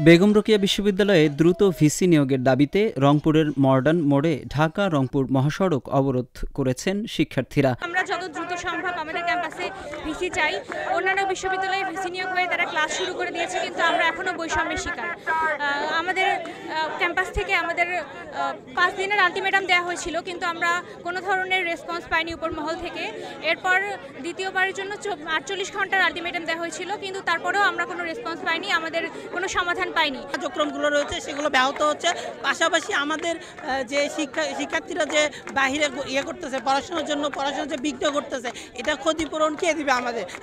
বেগম রোকেয়া বিশ্ববিদ্যালয়ে দ্রুত ভিসি নিয়োগের দাবিতে রংপুরের মডার্ন মোড়ে ঢাকা রংপুর মহাসড়ক অবরোধ করেছেন শিক্ষার্থীরা। আমরা যত দ্রুত সম্ভব আমাদের ক্যাম্পাসে ভিসি চাই। অন্যান্য বিশ্ববিদ্যালয়ে ভিসি নিয়োগ হয়ে তারা ক্লাস শুরু করে দিয়েছে, কিন্তু আমরা এখনো বৈষম্যের শিকার। আমাদের ক্যাম্পাস থেকে আমাদের 5 দিনের আলটিমেটাম দেওয়া হয়েছিল, কিন্তু আমরা কোনো ধরনের রেসপন্স পাইনি উপর মহল থেকে। এরপর দ্বিতীয়বারের জন্য 48 ঘন্টার আলটিমেটাম দেওয়া হয়েছিল, কিন্তু তারপরেও আমরা কোনো রেসপন্স পাইনি, আমাদের কোনো সমাধান পাইনি। কার্যক্রমগুলো রয়েছে সেগুলো ব্যাহত হচ্ছে। পাশাপাশি আমাদের যে শিক্ষার্থীরা যে বাহিরে করতেছে পড়াশোনার জন্য, পড়াশোনার যে বিঘ্ন করতেছে, এটা ক্ষতিপূরণ কে দিবে?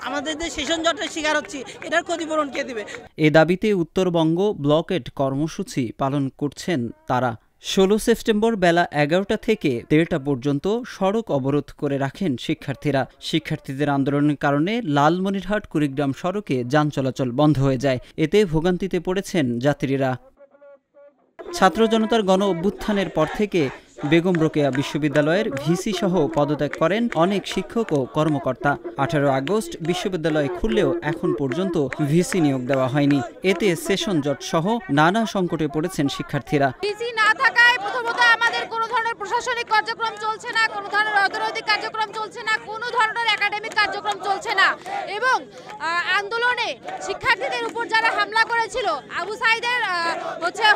আমাদের যে সেশন জটের শিকার হচ্ছি, এটার ক্ষতিপূরণ কে দিবে? এ দাবিতে উত্তরবঙ্গ ব্লকেট কর্মসূচি পালন করছেন তারা। 16 সেপ্টেম্বর বেলা 11টা থেকে 1:30টা পর্যন্ত সড়ক অবরোধ করে রাখেন শিক্ষার্থীরা। শিক্ষার্থীদের আন্দোলনের কারণে লালমনিরহাট কুড়িগ্রাম সড়কে যান চলাচল বন্ধ হয়ে যায়। এতে ভোগান্তিতে পড়েছেন যাত্রীরা। ছাত্র জনতার গণ অভ্যুত্থানের পর থেকে বেগম রোকেয়া বিশ্ববিদ্যালয়ের ভিসি সহ পদত্যাগ করেন অনেক শিক্ষক ও কর্মকর্তা। 18 আগস্ট বিশ্ববিদ্যালয় খুললেও এখন পর্যন্ত ভিসি নিয়োগ দেওয়া হয়নি। এতে সেশন জট সহ নানা সংকটে পড়েছেন শিক্ষার্থীরা। ভিসি না থাকায় প্রথমত আমাদের কোনো ধরনের প্রশাসনিক কার্যক্রম চলছে না, কোনো ধরনের অর্থনৈতিক কার্যক্রম চলছে না, কোনো ধরনের একাডেমিক কার্যক্রম চলছে না। এবং আন্দোলনে শিক্ষার্থীদের উপর যারা হামলা করেছিল, আবু সাইদের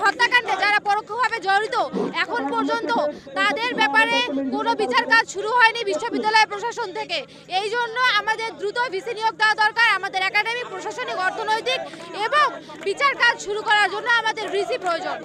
হত্যাকাণ্ডে যারা পরোক্ষভাবে জড়িত, এখন পর্যন্ত তাদের ব্যাপারে কোনো বিচার কাজ শুরু হয়নি বিশ্ববিদ্যালয় প্রশাসন থেকে। এই জন্য আমাদের দ্রুত ভিসি নিয়োগ দেওয়া দরকার। আমাদের একাডেমিক, প্রশাসনিক, অর্থনৈতিক এবং বিচার কাজ শুরু করার জন্য আমাদের ভিসি প্রয়োজন।